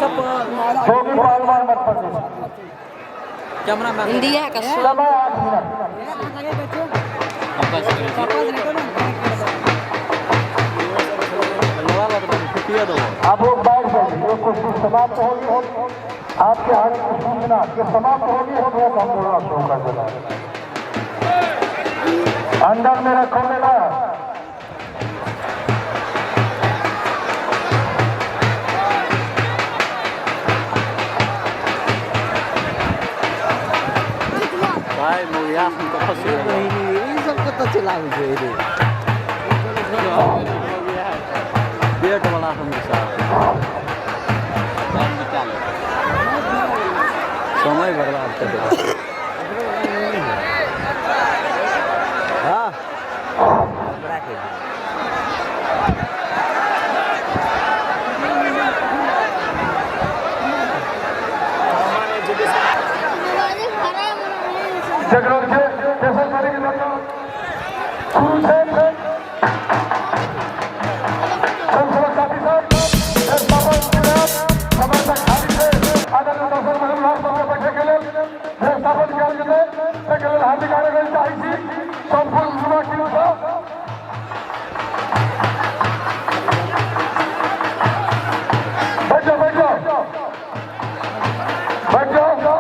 जोगी पहलवान मत इंडिया का समय 8 मिनट। आप लोग बैठ जाइए, ये कुश्ती समाप्त होगी। आपके हाथ की सूचना ये समाप्त होगी, हम लोग हम बोलना शुरू कर देना। अंदर में रखोगे ना, भाई मुझे हमको फंसे नहीं सबको तो चला मुझे पेट वाला हमेशा समय बर्बाद कर देगा। हाँ जगरूक से जैसा करेंगे दोस्तों, शुरू से काफी साहब समर्थक खाली से आदरणीय दर्शक मंडल सबके बैठे के लिए स्थापन कार्यक्रम हार्दिक आयोजन चाहिए संपूर्ण युवा टीम को बैठ जाओ बैठ जाओ बैठ जाओ।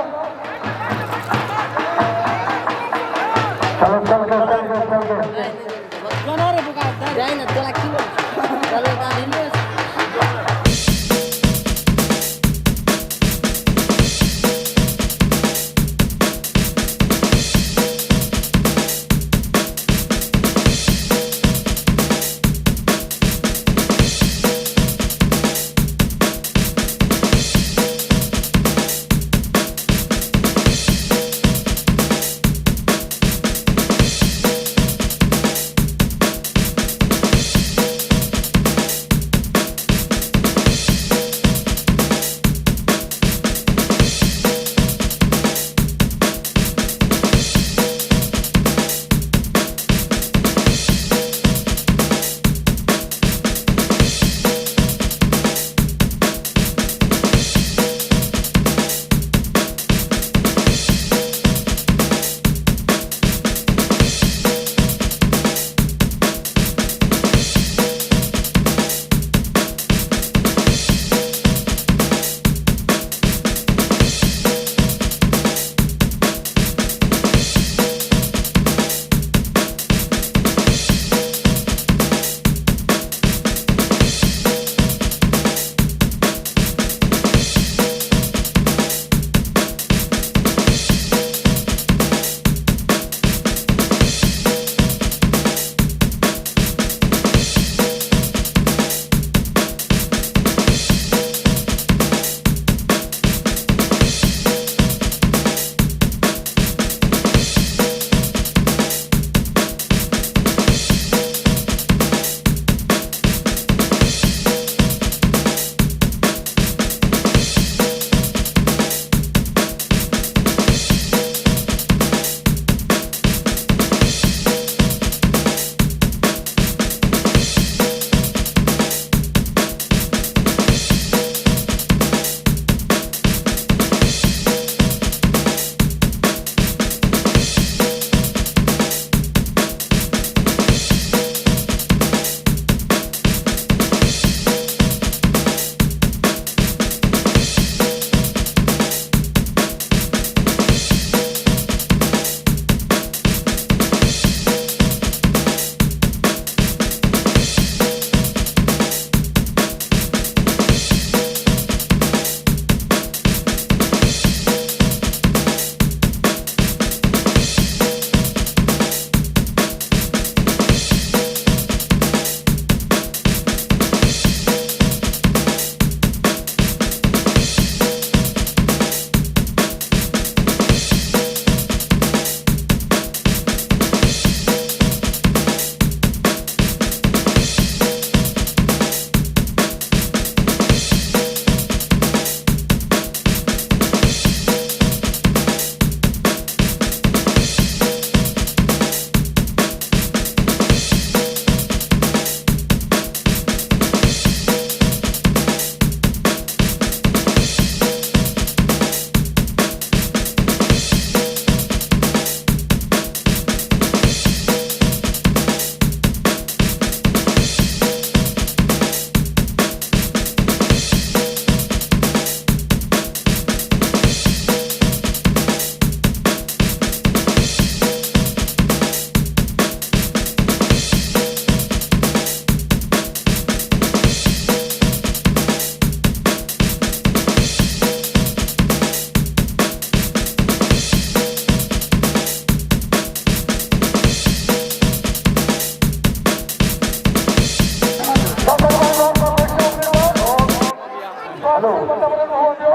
वातावरण हुआ जो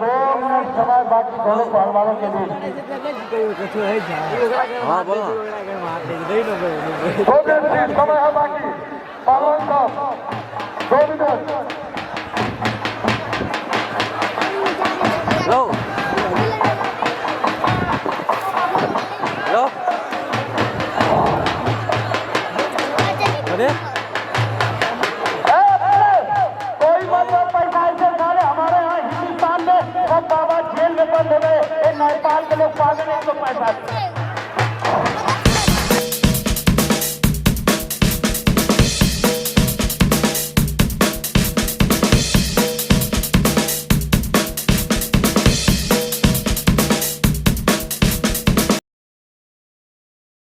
2 मिनट समय बाकी दोनों पहलवानों के बीच हाँ बोलो 2 मिनट समय है बाकी पहलवान साहब 2 मिनट